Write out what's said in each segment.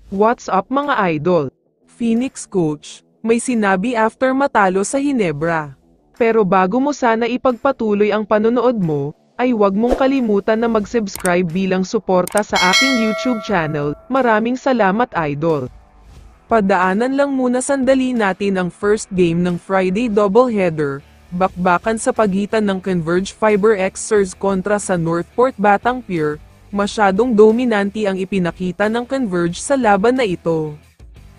What's up mga idol? Phoenix coach, may sinabi after matalo sa Hinebra. Pero bago mo sana ipagpatuloy ang panonood mo, ay huwag mong kalimutan na mag-subscribe bilang suporta sa aking YouTube channel. Maraming salamat idol. Padaanan lang muna sandali natin ang first game ng Friday doubleheader, bakbakan sa pagitan ng Converge Fiber Xers kontra sa Northport Batang Pier. Masyadong dominante ang ipinakita ng Converge sa laban na ito.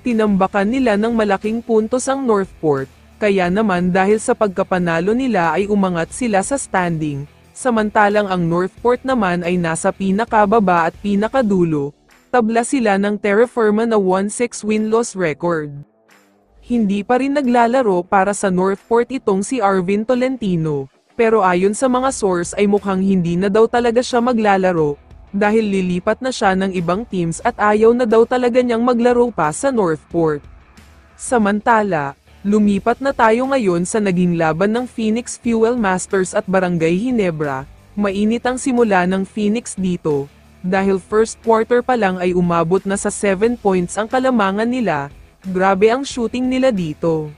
Tinambakan nila ng malaking puntos ang Northport, kaya naman dahil sa pagkapanalo nila ay umangat sila sa standing, samantalang ang Northport naman ay nasa pinakababa at pinakadulo, tabla sila ng Terra Firma na 1-6 win-loss record. Hindi pa rin naglalaro para sa Northport itong si Arvin Tolentino, pero ayon sa mga source ay mukhang hindi na daw talaga siya maglalaro, dahil lilipat na siya ng ibang teams at ayaw na daw talaga niyang maglaro pa sa Northport. Samantala, lumipat na tayo ngayon sa naging laban ng Phoenix Fuel Masters at Barangay Hinebra. Mainit ang simula ng Phoenix dito, dahil first quarter pa lang ay umabot na sa 7 points ang kalamangan nila. Grabe ang shooting nila dito.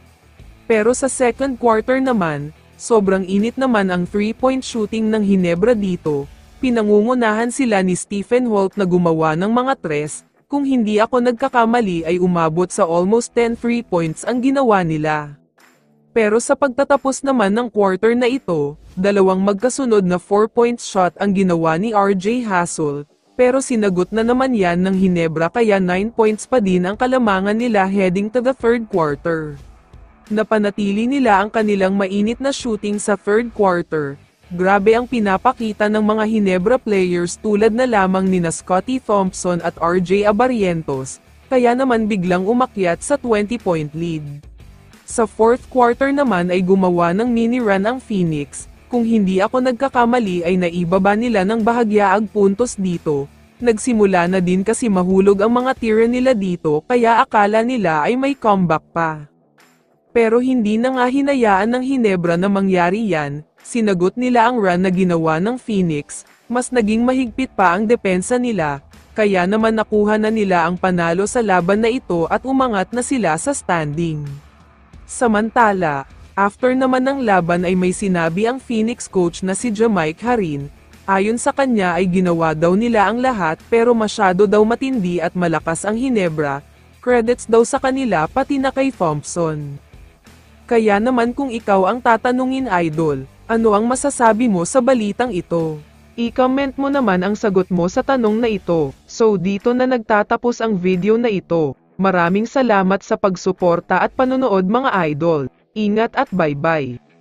Pero sa second quarter naman, sobrang init naman ang 3-point shooting ng Hinebra dito. Pinangungunahan sila ni Stephen Holt na gumawa ng mga tres, kung hindi ako nagkakamali ay umabot sa almost 10 3 points ang ginawa nila. Pero sa pagtatapos naman ng quarter na ito, dalawang magkasunod na 4-point shot ang ginawa ni RJ Hassel, pero sinagot na naman yan ng Hinebra kaya 9 points pa din ang kalamangan nila heading to the third quarter. Napanatili nila ang kanilang mainit na shooting sa third quarter. Grabe ang pinapakita ng mga Hinebra players tulad na lamang nina Scottie Thompson at RJ Abarrientos, kaya naman biglang umakyat sa 20-point lead. Sa fourth quarter naman ay gumawa ng mini run ang Phoenix, kung hindi ako nagkakamali ay naibaba nila ng bahagyaag puntos dito. Nagsimula na din kasi mahulog ang mga tira nila dito kaya akala nila ay may comeback pa. Pero hindi na nga hinayaan ng Hinebra na mangyari yan. Sinagot nila ang run na ginawa ng Phoenix, mas naging mahigpit pa ang depensa nila, kaya naman nakuha na nila ang panalo sa laban na ito at umangat na sila sa standing. Samantala, after naman ng laban ay may sinabi ang Phoenix coach na si Jamike Harin, ayon sa kanya ay ginawa daw nila ang lahat pero masyado daw matindi at malakas ang Hinebra, credits daw sa kanila pati na kay Thompson. Kaya naman kung ikaw ang tatanungin idol, ano ang masasabi mo sa balitang ito? I-comment mo naman ang sagot mo sa tanong na ito. So dito na nagtatapos ang video na ito. Maraming salamat sa pagsuporta at panonood mga idol. Ingat at bye-bye.